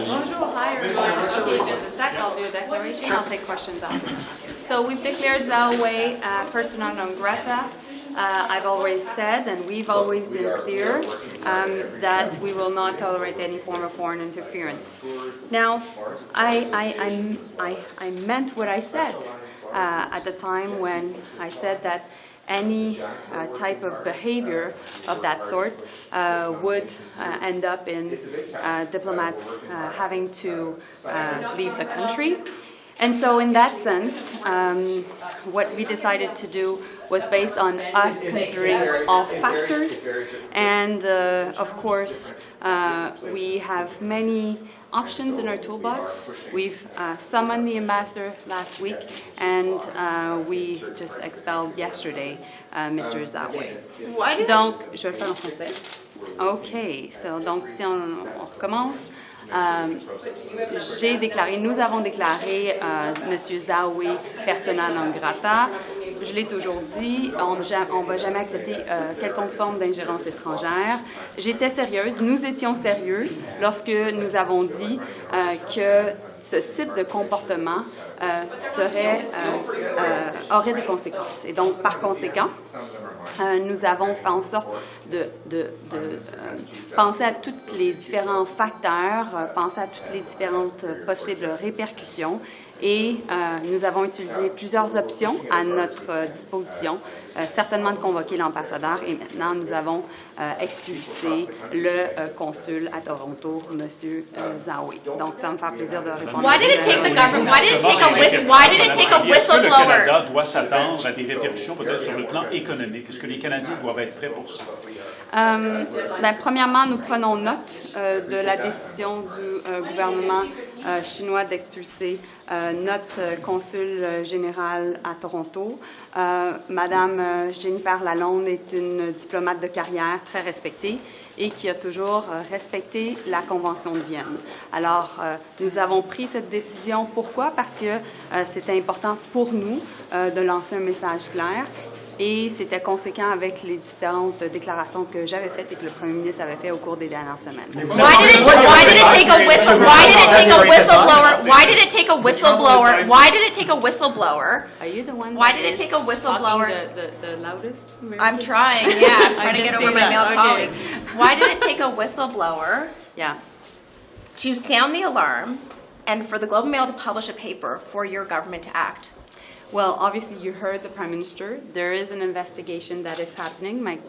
Bonjour, hi everyone. Okay, just a sec, I'll do a declaration, I'll take questions after. So we've declared Zhao Wei persona non grata. I've always said, and we've always been clear, that we will not tolerate any form of foreign interference. Now, I meant what I said at the time when I said that any type of behavior of that sort would end up in diplomats having to leave the country. And so in that sense, what we decided to do was based on us considering all factors. And of course, we have many options in our toolbox. We've summoned the ambassador last week, and we just expelled yesterday Mr. Zhao Wei. Donc, je vais le faire en français. OK, so, donc si on recommence. Nous avons déclaré M. Zhao Wei persona non grata. Je l'ai toujours dit, on ne va jamais accepter quelconque forme d'ingérence étrangère. J'étais sérieuse, nous étions sérieux lorsque nous avons dit que ce type de comportement aurait des conséquences. Et donc, par conséquent, nous avons fait en sorte de penser à tous les différents facteurs, penser à toutes les différentes possibles répercussions. Et nous avons utilisé plusieurs options à notre disposition, certainement de convoquer l'ambassadeur. Et maintenant, nous avons expulsé le consul à Toronto, M. Zhao Wei. Donc, ça me fait plaisir de répondre. Why did it take the government? Why did it take a whistleblower? Est-ce que le Canada doit s'attendre à des répercussions peut-être sur le plan économique? Est-ce que les Canadiens doivent être prêts pour ça? Premièrement, nous prenons note de la décision du gouvernement chinois d'expulser notre consul général à Toronto. Madame Jennifer Lalonde est une diplomate de carrière très respectée et qui a toujours respecté la Convention de Vienne. Alors, nous avons pris cette décision. Pourquoi? Parce que c'était important pour nous de lancer un message clair. Et c'était conséquent avec les différentes déclarations que j'avais faites et que le premier ministre avait fait au cours des dernières semaines. Why did it take a whistleblower? Why did it take a whistleblower? Why did it take a whistleblower? Are you the one? Why did it take a whistleblower? The loudest? I'm trying. Yeah, I'm trying to get over my male colleagues. Why did it take a whistleblower? Yeah. To sound the alarm, and for the Globe and Mail to publish a paper for your government to act? Well, obviously, you heard the Prime Minister. There is an investigation that is happening. My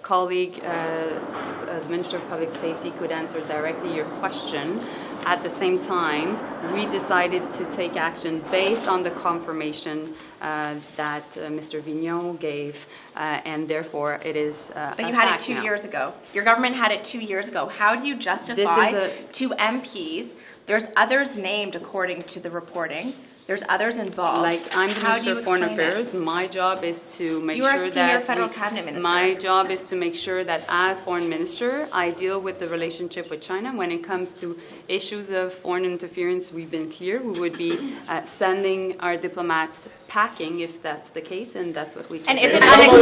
colleague, the Minister of Public Safety, could answer directly your question. At the same time, we decided to take action based on the confirmation that Mr. Vignon gave, and therefore it is But you had it 2 years ago. Your government had it 2 years ago. How do you justify to MPs? There's others named according to the reporting. There's others involved. Like, I'm the Minister of Foreign Affairs. My job is to make sure that... You are a senior federal cabinet minister. My job is to make sure that as foreign minister, I deal with the relationship with China. When it comes to issues of foreign interference, we've been clear. We would be sending our diplomats packing if that's the case, and that's what we do. And is it unacceptable?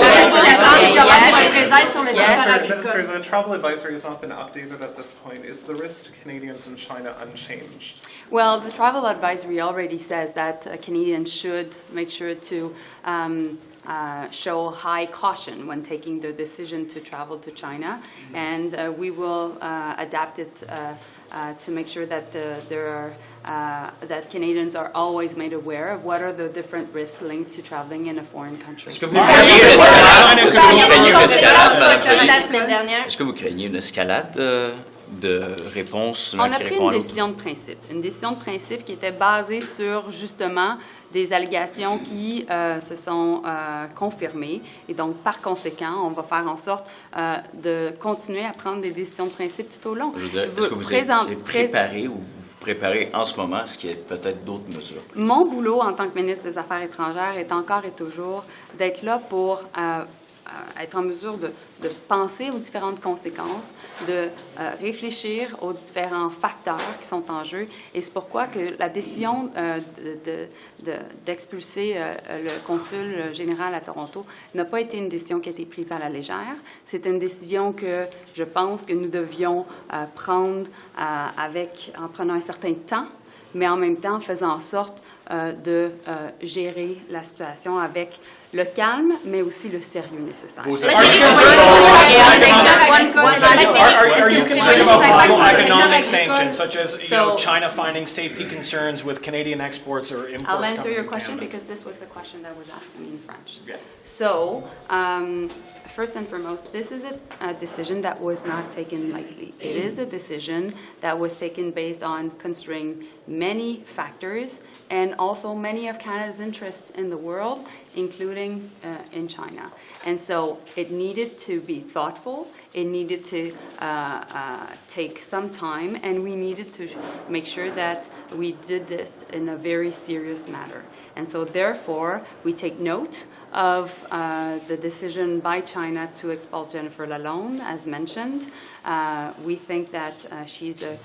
Yes. Minister, the travel advisory has not been updated at this point. Is the risk to Canadians in China unchanged? Well, the travel advisory already says that Canadians should make sure to show high caution when taking the decision to travel to China, and we will adapt it to make sure that that Canadians are always made aware of what are the different risks linked to traveling in a foreign country. Est-ce que vous craignez une escalade de réponse? On a pris une décision de principe qui était basée sur justement des allégations qui se sont confirmées. Et donc, par conséquent, on va faire en sorte de continuer à prendre des décisions de principe tout au long. Je veux dire, est-ce que vous êtes préparé ou vous préparez en ce moment à ce qu'il y ait peut-être d'autres mesures? Mon boulot en tant que ministre des Affaires étrangères est encore et toujours d'être là pour être en mesure de penser aux différentes conséquences, de réfléchir aux différents facteurs qui sont en jeu. Et c'est pourquoi que la décision d'expulser le consul général à Toronto n'a pas été une décision qui a été prise à la légère. C'est une décision que je pense que nous devions prendre en prenant un certain temps, mais en même temps faisant en sorte de gérer la situation avec le calme, mais aussi le sérieux nécessaire. Are you concerned about possible economic sanctions, such as China finding safety concerns with Canadian exports or imports? I'll answer your question Canada? because this was the question that was asked to me in French. Yeah. So, first and foremost, this is a decision that was not taken lightly. It is a decision that was taken based on considering many factors and also many of Canada's interests in the world, including in China. And so it needed to be thoughtful, it needed to take some time, and we needed to make sure that we did this in a very serious manner. And so therefore, we take note of the decision by China to expel Jennifer Lalonde, as mentioned. We think that she's a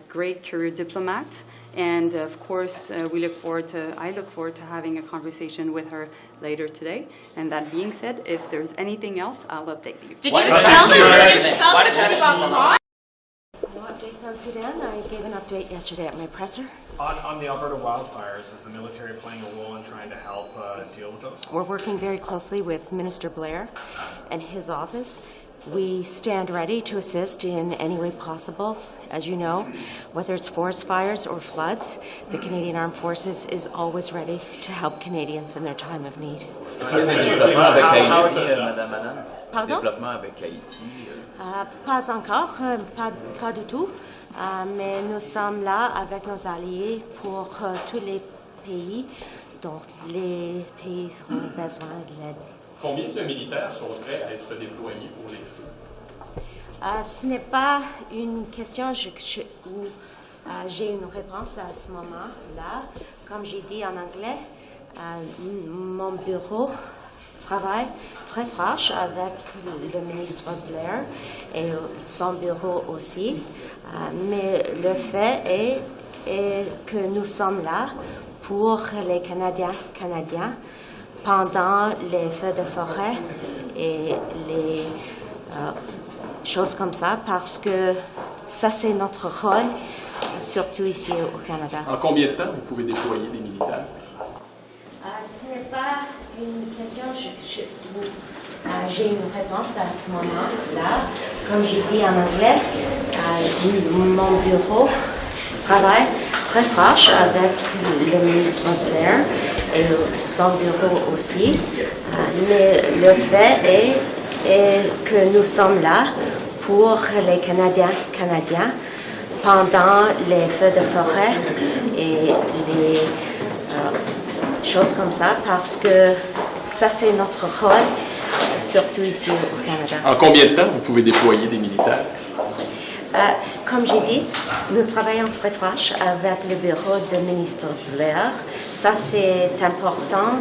great career diplomat, and of course, I look forward to having a conversation with her later today. And that being said, if there's anything else, I'll update you. Did you tell them? No updates on Sudan. I gave an update yesterday at my presser. On the Alberta wildfires, is the military playing a role in trying to help deal with those? We're working very closely with Minister Blair and his office. We stand ready to assist in any way possible. As you know, whether it's forest fires or floods, the Canadian Armed Forces is always ready to help Canadians in their time of need. Est-ce qu'il y a des développements avec Haïti, Madame Anand? Pardon? Développement avec Haïti? Pas encore, pas du tout. Mais nous sommes là avec nos alliés pour tous les pays. Donc, les pays ont besoin de l'aide. Combien de militaires sont prêts à être déployés pour les feux? Ce n'est pas une question où j'ai une réponse à ce moment-là. Comme j'ai dit en anglais, mon bureau travaille très proche avec le ministre Blair et son bureau aussi. Mais le fait est que nous sommes là pour les Canadiens pendant les feux de forêt et les choses comme ça, parce que ça, c'est notre rôle, surtout ici au Canada. En combien de temps vous pouvez déployer des militaires? Ce n'est pas une question où j'ai une réponse à ce moment-là. Comme j'ai dit en anglais, mon bureau travaille très proche avec le ministre Blair et son bureau aussi. Mais le fait est que nous sommes là pour les Canadiens pendant les feux de forêt et les choses comme ça, parce que ça, c'est notre rôle, surtout ici au Canada. En combien de temps vous pouvez déployer des militaires? Comme j'ai dit, nous travaillons très proche avec le bureau du ministre Blair. Ça, c'est important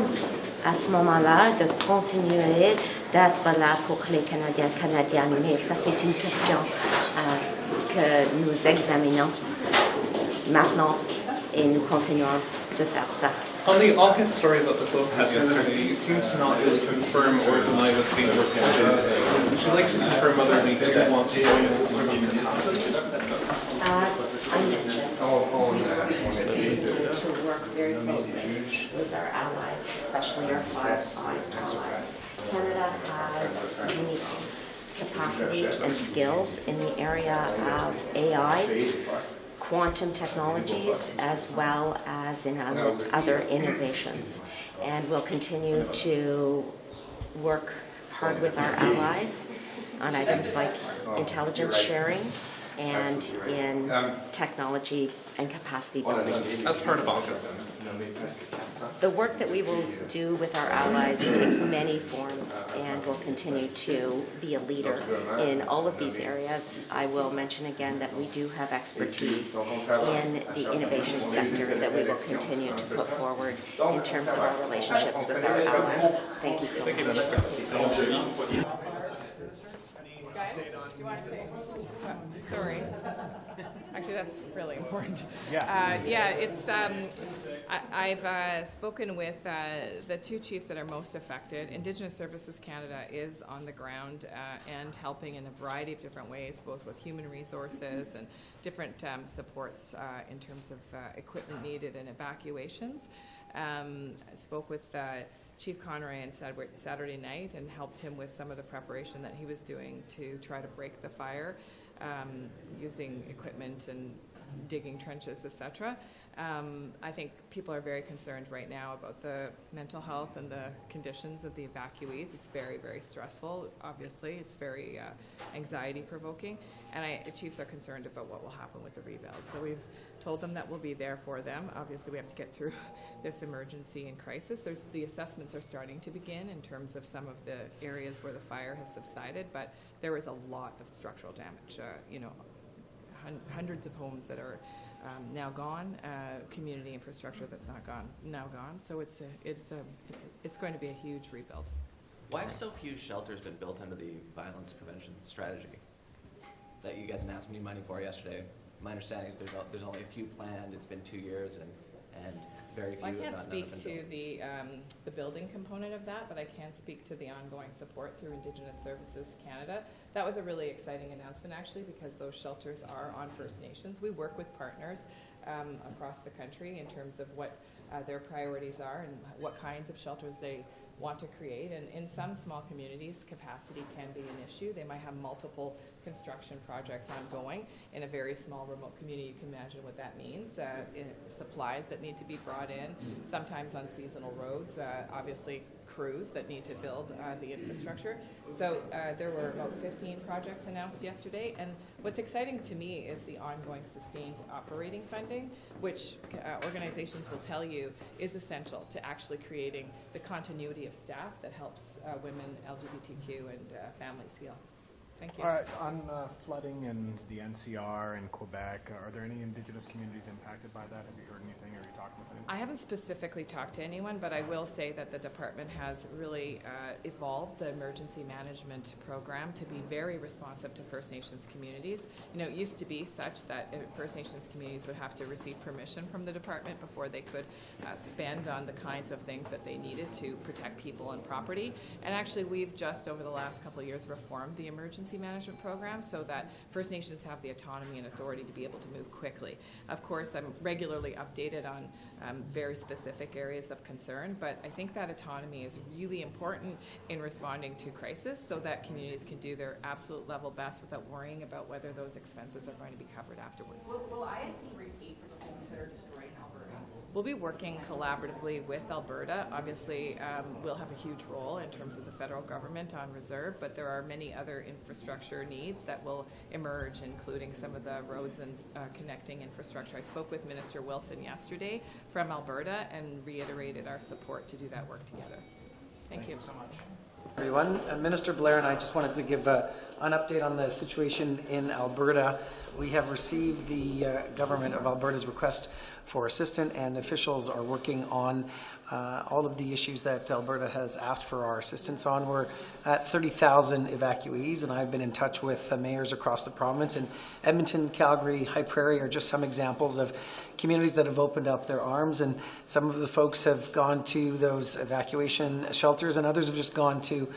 à ce moment-là de continuer d'être là pour les Canadiennes. Mais ça, c'est une question que nous examinons maintenant et nous continuons de faire ça. On the August story that the Globe had yesterday, you seem to not really confirm or deny what's being reported. Would you like to confirm whether we do want to join us? To work very closely with our allies, especially our Five Eyes allies. Canada has unique capacity and skills in the area of AI, quantum technologies, as well as in other innovations. And we'll continue to work hard with our allies on items like intelligence sharing and in technology and capacity building. That's part of AUKUS. The work that we will do with our allies takes many forms and will continue to be a leader in all of these areas. I will mention again that we do have expertise in the innovation sector that we will continue to put forward in terms of our relationships with our allies. Thank you so much. Guys, do you want to say? Sorry. Actually, that's really important. It's. I've spoken with the two chiefs that are most affected. Indigenous Services Canada is on the ground and helping in a variety of different ways, both with human resources and different supports in terms of equipment needed and evacuations. I spoke with Chief Conroy on Saturday night and helped him with some of the preparation that he was doing to try to break the fire using equipment and digging trenches, etc. I think people are very concerned right now about the mental health and the conditions of the evacuees. It's very, very stressful, obviously. It's very anxiety-provoking. And the chiefs are concerned about what will happen with the rebuild. So we've told them that we'll be there for them. Obviously, we have to get through this emergency and crisis. The assessments are starting to begin in terms of some of the areas where the fire has subsided, but there is a lot of structural damage. Hundreds of homes that are now gone, community infrastructure that's now gone. So it's going to be a huge rebuild. Why have so few shelters been built under the violence prevention strategy that you guys announced new money for yesterday? My understanding is there's only a few planned. It's been 2 years and very few. I can't speak to the building component of that, but I can speak to the ongoing support through Indigenous Services Canada. That was a really exciting announcement, actually, because those shelters are on First Nations. We work with partners across the country in terms of what their priorities are and what kinds of shelters they want to create. And in some small communities, capacity can be an issue. They might have multiple construction projects ongoing. In a very small remote community, you can imagine what that means. Supplies that need to be brought in, sometimes on seasonal roads, obviously crews that need to build the infrastructure. So there were about 15 projects announced yesterday, and what's exciting to me is the ongoing sustained operating funding, which organizations will tell you is essential to actually creating the continuity of staff that helps women, LGBTQ, and families heal. Thank you. All right, on flooding and the NCR in Quebec, are there any Indigenous communities impacted by that? Have you heard anything? Are you talking with anyone? I haven't specifically talked to anyone, but I will say that the department has really evolved the emergency management program to be very responsive to First Nations communities. You know, it used to be such that First Nations communities would have to receive permission from the department before they could spend on the kinds of things that they needed to protect people and property. And actually, we've just over the last couple of years reformed the emergency management program so that First Nations have the autonomy and authority to be able to move quickly. Of course, I'm regularly updated on very specific areas of concern, but I think that autonomy is really important in responding to crisis so that communities can do their absolute level best without worrying about whether those expenses are going to be covered afterwards. Will ISC repay for the homes that are destroyed in Alberta? We'll be working collaboratively with Alberta. Obviously, we'll have a huge role in terms of the federal government on reserve, but there are many other infrastructure needs that will emerge, including some of the roads and connecting infrastructure. I spoke with Minister Wilson yesterday from Alberta and reiterated our support to do that work together. Thank you so much. Everyone, Minister Blair and I just wanted to give an update on the situation in Alberta. We have received the government of Alberta's request for assistance, and officials are working on all of the issues that Alberta has asked for our assistance on. We're at 30,000 evacuees, and I've been in touch with mayors across the province. And Edmonton, Calgary, High Prairie are just some examples of communities that have opened up their arms. And some of the folks have gone to those evacuation shelters, and others have just gone to,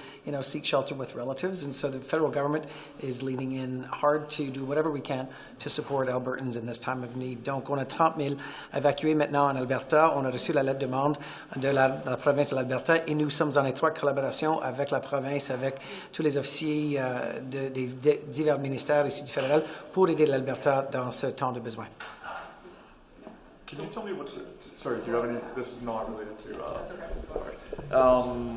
seek shelter with relatives. And so the federal government is leaning in hard to do whatever we can to support Albertans in this time of need. Donc, on a 30 000 évacués maintenant en Alberta. On a reçu la lettre de demande de la province de l'Alberta et nous sommes en étroite collaboration avec la province, avec tous les officiers des divers ministères ici du fédéral pour aider l'Alberta dans ce temps de besoin. Can you tell me sorry, do you have any, this is not related to,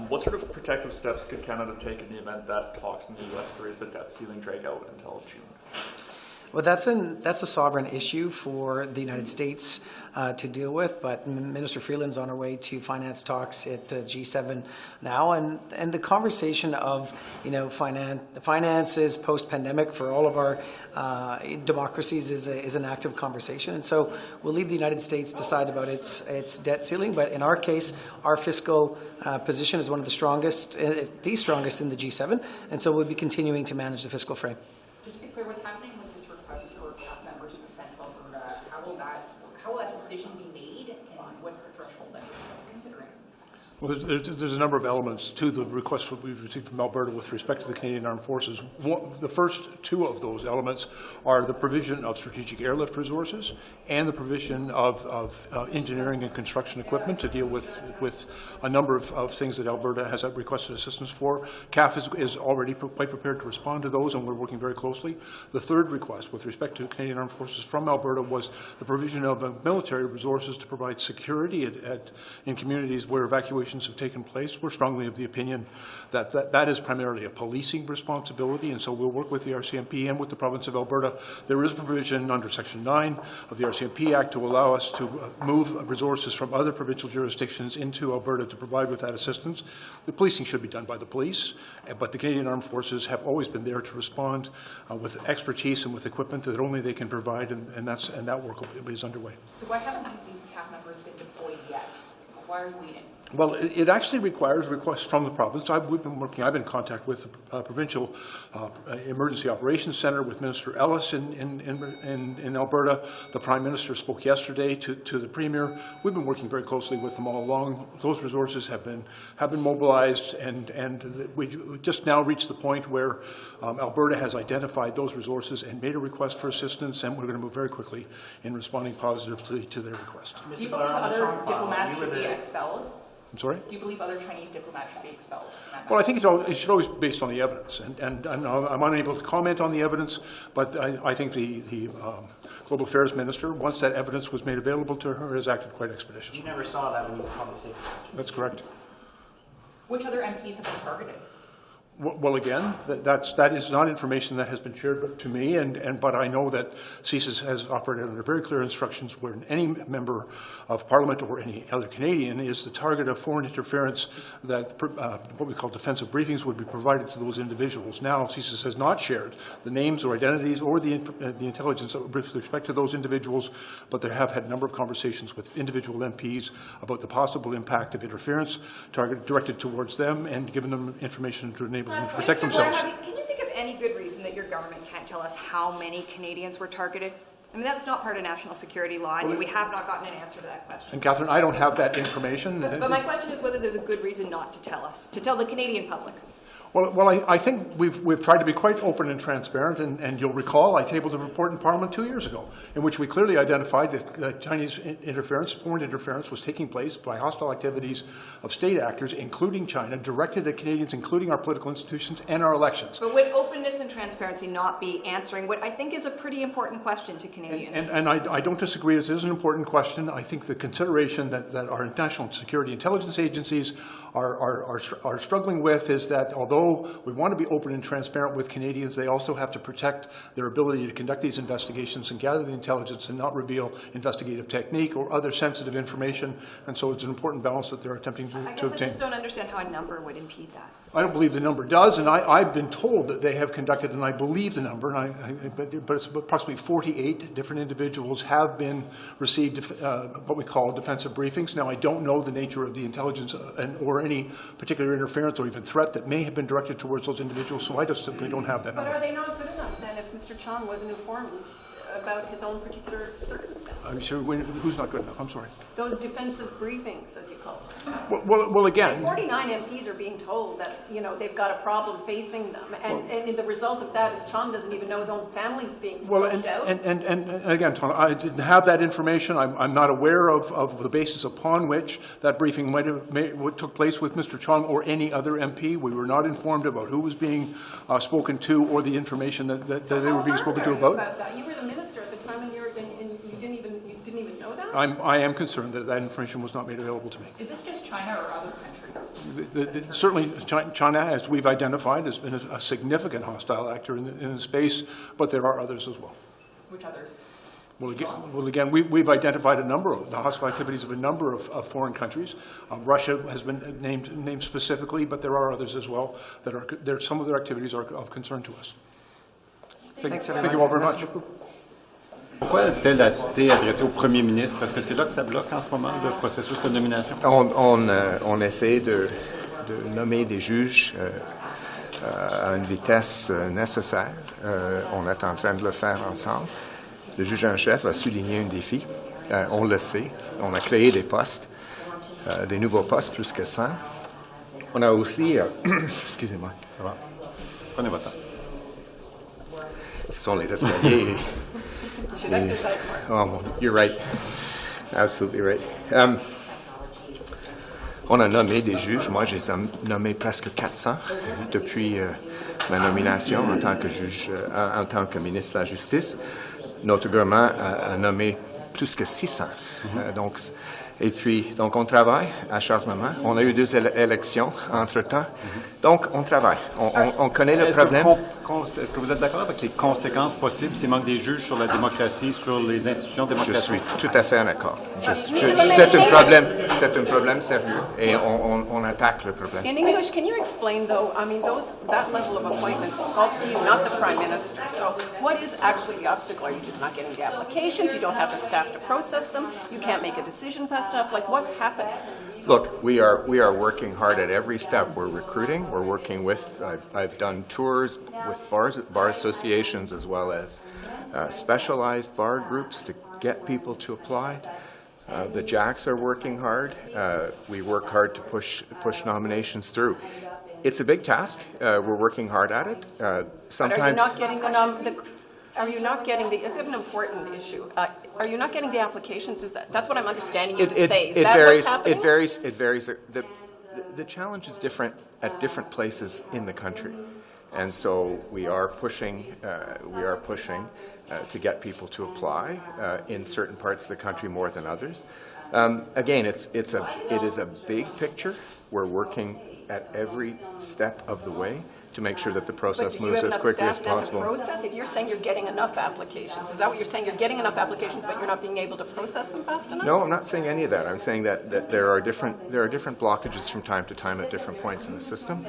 what sort of protective steps could Canada take in the event that talks in the U.S. to raise the debt ceiling drag out until June? Well, that's a sovereign issue for the United States to deal with, but Minister Freeland's on her way to finance talks at G7 now, and the conversation of finances post-pandemic for all of our democracies is an active conversation, and so we'll leave the United States decide about its debt ceiling. But in our case, our fiscal position is one of the strongest in the G7, and so we'll be continuing to manage the fiscal frame. Just to be clear, what's happening with this request for CAF members to ascend to Alberta? How will that decision be made, and what's the threshold that you're considering? Well, there's a number of elements to the request that we've received from Alberta with respect to the Canadian Armed Forces. The first two of those elements are the provision of strategic airlift resources and the provision of engineering and construction equipment to deal with a number of things that Alberta has requested assistance for. CAF is already quite prepared to respond to those, and we're working very closely. The third request with respect to Canadian Armed Forces from Alberta was the provision of military resources to provide security in communities where evacuation have taken place. We're strongly of the opinion that is primarily a policing responsibility, and so we'll work with the RCMP and with the province of Alberta. There is provision under Section 9 of the RCMP Act to allow us to move resources from other provincial jurisdictions into Alberta to provide with that assistance. The policing should be done by the police, but the Canadian Armed Forces have always been there to respond with expertise and with equipment that only they can provide, and that work is underway. So why haven't these CAF members been deployed yet? Why are you waiting? Well, it actually requires requests from the province. I've been in contact with the provincial emergency operations center with Minister Ellis in Alberta. The Prime Minister spoke yesterday to the Premier. We've been working very closely with them all along. Those resources have been mobilized, and we just now reached the point where Alberta has identified those resources and made a request for assistance, and we're going to move very quickly in responding positively to their request. Do you believe other diplomats should be expelled? I'm sorry? Do you believe other Chinese diplomats should be expelled? Well, I think it should always be based on the evidence, and I'm unable to comment on the evidence, but I think the Global Affairs Minister, once that evidence was made available to her, has acted quite expeditiously. You never saw that when you were public safety minister. That's correct. Which other MPs have been targeted? Well, again, that is not information that has been shared to me, but I know that CSIS has operated under very clear instructions where any member of Parliament or any other Canadian is the target of foreign interference, that what we call defensive briefings would be provided to those individuals. Now, CSIS has not shared the names or identities or the intelligence with respect to those individuals, but they have had a number of conversations with individual MPs about the possible impact of interference directed towards them and given them information to enable them to protect themselves. Can you think of any good reason that your government can't tell us how many Canadians were targeted? I mean, that's not part of national security law, and we have not gotten an answer to that question. And Catherine, I don't have that information. But my question is whether there's a good reason not to tell us, to tell the Canadian public. Well, I think we've tried to be quite open and transparent, and you'll recall I tabled a report in Parliament 2 years ago in which we clearly identified that Chinese interference, foreign interference, was taking place by hostile activities of state actors, including China, directed at Canadians, including our political institutions and our elections. But would openness and transparency not be answering what I think is a pretty important question to Canadians? And I don't disagree. It is an important question. I think the consideration that our national security intelligence agencies are struggling with is that although we want to be open and transparent with Canadians, they also have to protect their ability to conduct these investigations and gather the intelligence and not reveal investigative technique or other sensitive information. And so it's an important balance that they're attempting to obtain. I just don't understand how a number would impede that. I don't believe the number does, and I've been told that they have conducted, and I believe the number, but it's approximately 48 different individuals have been received what we call defensive briefings. Now, I don't know the nature of the intelligence or any particular interference or even threat that may have been directed towards those individuals, so I just simply don't have that number. But are they not good enough then if Mr. Chong wasn't informed about his own particular circumstance? I'm sure who's not good enough? I'm sorry. Those defensive briefings, as you call them. Well, again. 49 MPs are being told that they've got a problem facing them, and the result of that is Chong doesn't even know his own family's being smoked out. And again, Tom, I didn't have that information. I'm not aware of the basis upon which that briefing what took place with Mr. Chong or any other MP. We were not informed about who was being spoken to or the information that they were being spoken to about. You were the minister at the time, and you didn't even know that? I am concerned that information was not made available to me. Is this just China or other countries? Certainly, China, as we've identified, has been a significant hostile actor in the space, but there are others as well. Which others? Well, again, we've identified a number of the hostile activities of a number of foreign countries. Russia has been named specifically, but there are others as well that are there. Some of their activities are of concern to us. Thank you all very much. Pourquoi elle a été adressée au Premier ministre? Est-ce que c'est là que ça bloque en ce moment, le processus de nomination? On essaie de nommer des juges à une vitesse nécessaire. On est en train de le faire ensemble. Le juge en chef a souligné un défi. On le sait. On a créé des postes, des nouveaux postes, plus que 100. On a aussi... excusez-moi. Ça va? Prenez votre temps. Ce sont les escaliers. Oh, you're right. Absolutely right. On a nommé des juges. Moi, j'ai nommé presque 400 depuis ma nomination en tant que juge, en tant que ministre de la Justice. Notre gouvernement a nommé plus que 600. Donc, on travaille acharnement. On a eu 2 élections entre-temps. Donc, on travaille. On connaît le problème. Est-ce que vous êtes d'accord avec les conséquences possibles s'il manque des juges sur la démocratie, sur les institutions démocratiques? Je suis tout à fait d'accord. C'est un problème sérieux et on attaque le problème. In English, can you explain, though, I mean, that level of appointments falls to you, not the Prime Minister. So what is actually the obstacle? Are you just not getting the applications? You don't have the staff to process them? You can't make a decision fast enough? Like, what's happening? Look, we are working hard at every step. We're recruiting. We're working with. I've done tours with bar associations as well as specialized bar groups to get people to apply. The Jacks are working hard. We work hard to push nominations through. It's a big task. We're working hard at it. Sometimes. But are you not getting Are you not getting it's an important issue. Are you not getting the applications? That's what I'm understanding you to say. Is that what's happening? It varies. The challenge is different at different places in the country, and so we are pushing to get people to apply in certain parts of the country more than others. Again, it is a big picture. We're working at every step of the way to make sure that the process moves as quickly as possible. Process? If you're saying you're getting enough applications, is that what you're saying? You're getting enough applications, but you're not being able to process them fast enough? No, I'm not saying any of that. I'm saying that there are different blockages from time to time at different points in the system,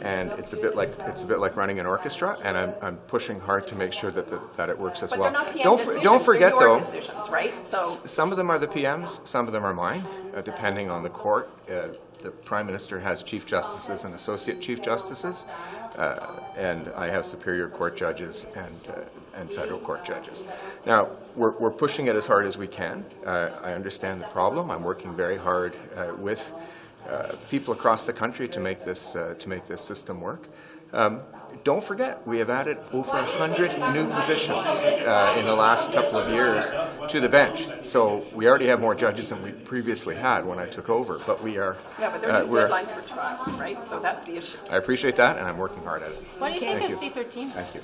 and it's a bit like running an orchestra. And I'm pushing hard to make sure that it works as well. But they're not PM decisions. Don't forget they're your though. Decisions, right? So some of them are the PMs, some of them are mine, depending on the court. The Prime Minister has Chief Justices and Associate Chief Justices, and I have Superior Court judges and Federal Court judges. Now, we're pushing it as hard as we can. I understand the problem. I'm working very hard with people across the country to make this system work. Don't forget, we have added over 100 new positions in the last couple of years to the bench. So we already have more judges than we previously had when I took over, but we are... Yeah, but there are deadlines for trials, right? So that's the issue. I appreciate that, and I'm working hard at it. What do you think of C-13? Thank you.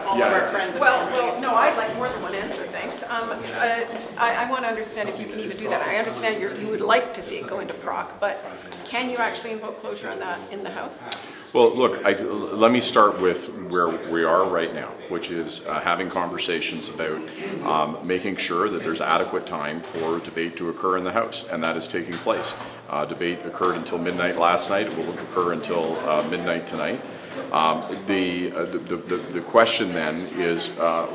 All of our friends. Well, no, I'd like more than one answer, thanks. I want to understand if you can even do that. I understand you would like to see it go into proc, but can you actually invoke closure on that in the House? Well, look, let me start with where we are right now, which is having conversations about making sure that there's adequate time for debate to occur in the House, and that is taking place. Debate occurred until midnight last night. It will occur until midnight tonight. The question then is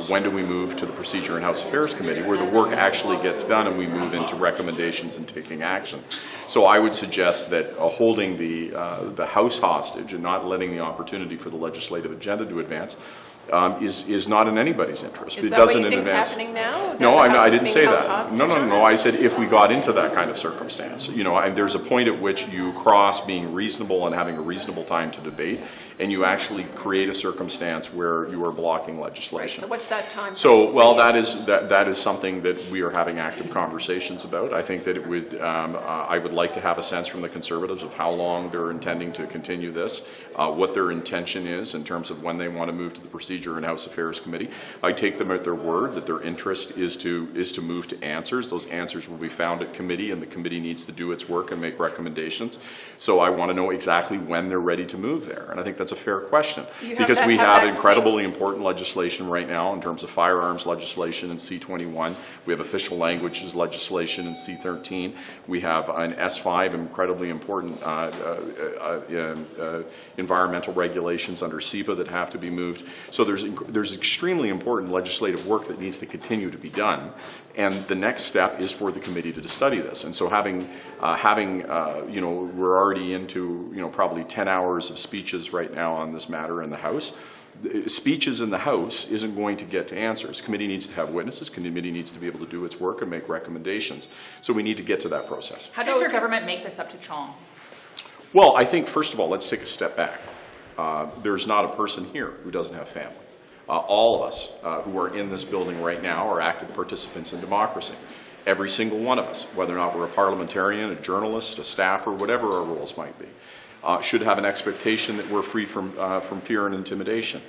when do we move to the Procedure and House Affairs Committee, where the work actually gets done and we move into recommendations and taking action. So I would suggest that holding the House hostage and not letting the opportunity for the legislative agenda to advance is not in anybody's interest. Is it that doesn't what you in think advance. is happening now? No, I didn't say that. No. I said if we got into that kind of circumstance, and there's a point at which you cross being reasonable and having a reasonable time to debate, and you actually create a circumstance where you are blocking legislation. Right, so what's that time? So, well, that is something that we are having active conversations about. I think that it would. I would like to have a sense from the Conservatives of how long they're intending to continue this, what their intention is in terms of when they want to move to the Procedure and House Affairs Committee. I take them at their word that their interest is to move to answers. Those answers will be found at committee, and the committee needs to do its work and make recommendations. So I want to know exactly when they're ready to move there, and I think that's a fair question. You because have we that- have have that incredibly important legislation right now in terms of firearms legislation in C21. We have official languages legislation in C13. We have an S5, incredibly important environmental regulations under SEPA that have to be moved. So there's extremely important legislative work that needs to continue to be done. And the next step is for the committee to study this. And so having you know, we're already into, you know, probably 10 hours of speeches right now on this matter in the House. Speeches in the House isn't going to get to answers. Committee needs to have witnesses. Committee needs to be able to do its work and make recommendations. So we need to get to that process. How does your government make this up to Chong? Well, I think, first of all, let's take a step back. There's not a person here who doesn't have family. All of us who are in this building right now are active participants in democracy. Every single one of us, whether or not we're a parliamentarian, a journalist, a staffer, whatever our roles might be, should have an expectation that we're free from fear and intimidation.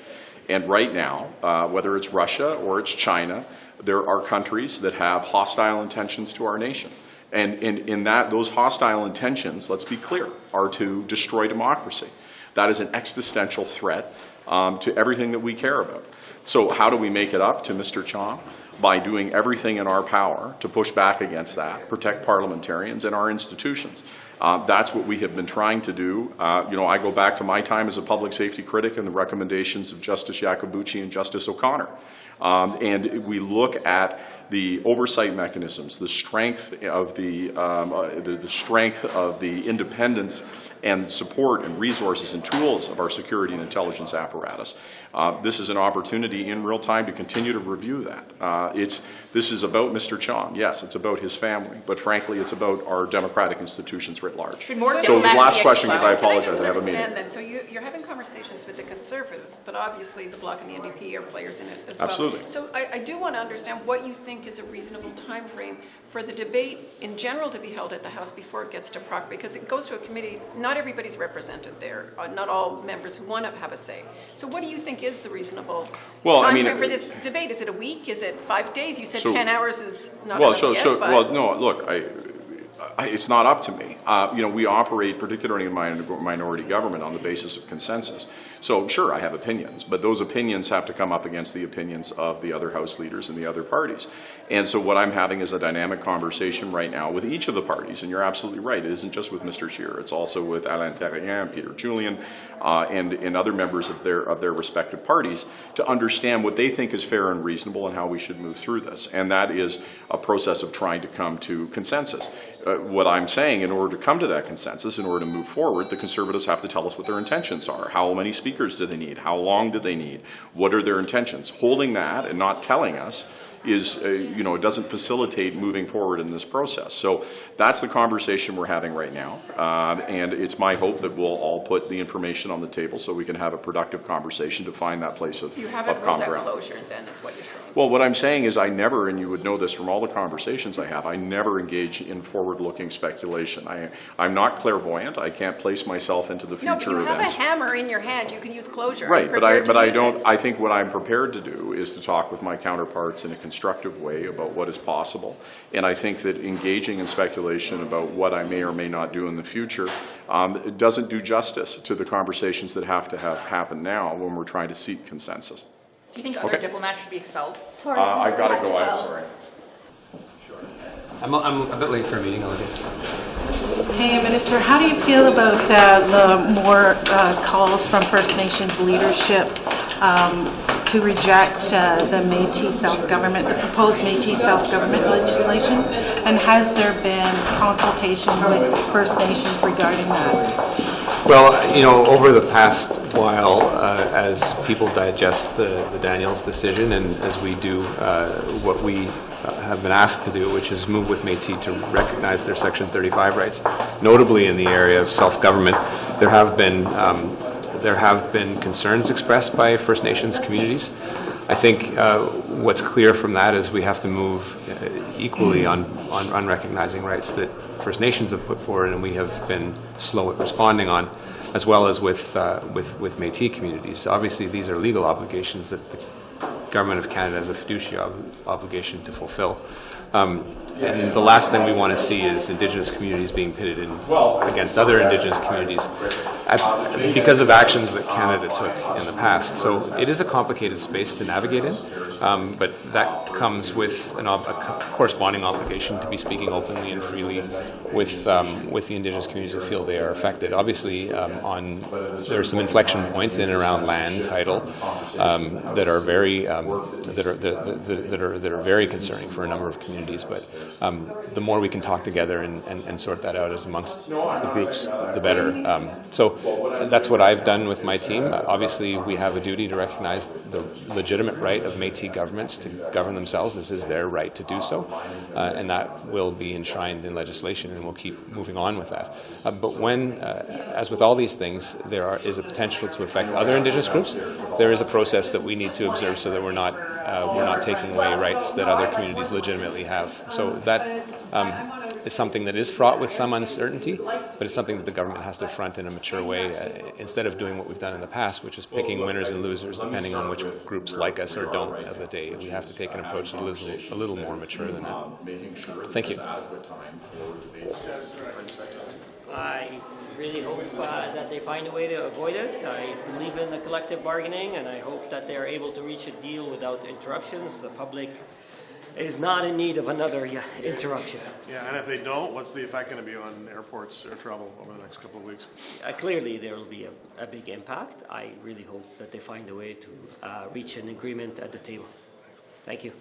And right now, whether it's Russia or it's China, there are countries that have hostile intentions to our nation. And in that, those hostile intentions, let's be clear, are to destroy democracy. That is an existential threat to everything that we care about. So how do we make it up to Mr. Chong? By doing everything in our power to push back against that, protect parliamentarians and our institutions. That's what we have been trying to do. You know, I go back to my time as a public safety critic and the recommendations of Justice Iacobucci and Justice O'Connor. And we look at the oversight mechanisms, the strength of the strength of the independence and support and resources and tools of our security and intelligence apparatus. This is an opportunity in real time to continue to review that. This is about Mr. Chong. Yes, it's about his family, but frankly, it's about our democratic institutions writ large. So the last question, because I apologize, I have a meeting. Then, so you're having conversations with the Conservatives, but obviously the Bloc and the NDP are players in it as well. Absolutely. So I do want to understand what you think is a reasonable time frame for the debate in general to be held at the House before it gets to Proc, because it goes to a committee. Not everybody's represented there. Not all members who want to have a say. So what do you think is the reasonable time frame for this debate? Is it a week? Is it 5 days? You said 10 hours is not enough yet, but... Well, no, look, it's not up to me. You know, we operate, particularly in minority government, on the basis of consensus. So, sure, I have opinions, but those opinions have to come up against the opinions of the other House leaders and the other parties. And so what I'm having is a dynamic conversation right now with each of the parties, and you're absolutely right. It isn't just with Mr. Scheer. It's also with Alain Terrien, Peter Julian, and other members of their respective parties to understand what they think is fair and reasonable and how we should move through this. And that is a process of trying to come to consensus. What I'm saying, in order to come to that consensus, in order to move forward, the Conservatives have to tell us what their intentions are. How many speakers do they need? How long do they need? What are their intentions? Holding that and not telling us is, you know, it doesn't facilitate moving forward in this process. So that's the conversation we're having right now. And it's my hope that we'll all put the information on the table so we can have a productive conversation to find that place of common ground. You haven't ruled out closure, then, is what you're saying. Well, what I'm saying is I never, and you would know this from all the conversations I have, I never engage in forward-looking speculation. I'm not clairvoyant. I can't place myself into the future events. No, but you have a hammer in your hand. You can use closure. Right, but I don't. I think what I'm prepared to do is to talk with my counterparts in a constructive way about what is possible. And I think that engaging in speculation about what I may or may not do in the future it doesn't do justice to the conversations that have to happen now when we're trying to seek consensus. Do you think other diplomats should be expelled? I've got to go. I'm sorry. I'm a bit late for a meeting. Hey, Minister, how do you feel about the more calls from First Nations leadership to reject the Métis self-government, the proposed Métis self-government legislation? And has there been consultation with First Nations regarding that? Well, you know, over the past while, as people digest the Daniels decision and as we do what we have been asked to do, which is move with Métis to recognize their Section 35 rights, notably in the area of self-government, there have been concerns expressed by First Nations communities. I think what's clear from that is we have to move equally on recognizing rights that First Nations have put forward and we have been slow at responding on, as well as with Métis communities. Obviously, these are legal obligations that the Government of Canada has a fiduciary obligation to fulfill. And the last thing we want to see is Indigenous communities being pitted against other Indigenous communities because of actions that Canada took in the past. So it is a complicated space to navigate in, but that comes with a corresponding obligation to be speaking openly and freely with the Indigenous communities that feel they are affected. Obviously, there are some inflection points in and around land title that are very that are very concerning for a number of communities. But the more we can talk together and sort that out as amongst the groups, the better. So that's what I've done with my team. Obviously, we have a duty to recognize the legitimate right of Métis governments to govern themselves. This is their right to do so, and that will be enshrined in legislation, and we'll keep moving on with that. But when, as with all these things, there is a potential to affect other Indigenous groups, there is a process that we need to observe so that we're not taking away rights that other communities legitimately have. So that is something that is fraught with some uncertainty, but it's something that the government has to front in a mature way instead of doing what we've done in the past, which is picking winners and losers depending on which groups like us or don't of the day. We have to take an approach a little more mature than that. Thank you. I really hope that they find a way to avoid it. I believe in the collective bargaining, and I hope that they are able to reach a deal without interruptions. The public is not in need of another interruption. Yeah, and if they don't, what's the effect going to be on airports air travel over the next couple of weeks? Clearly, there will be a big impact. I really hope that they find a way to reach an agreement at the table. Thank you.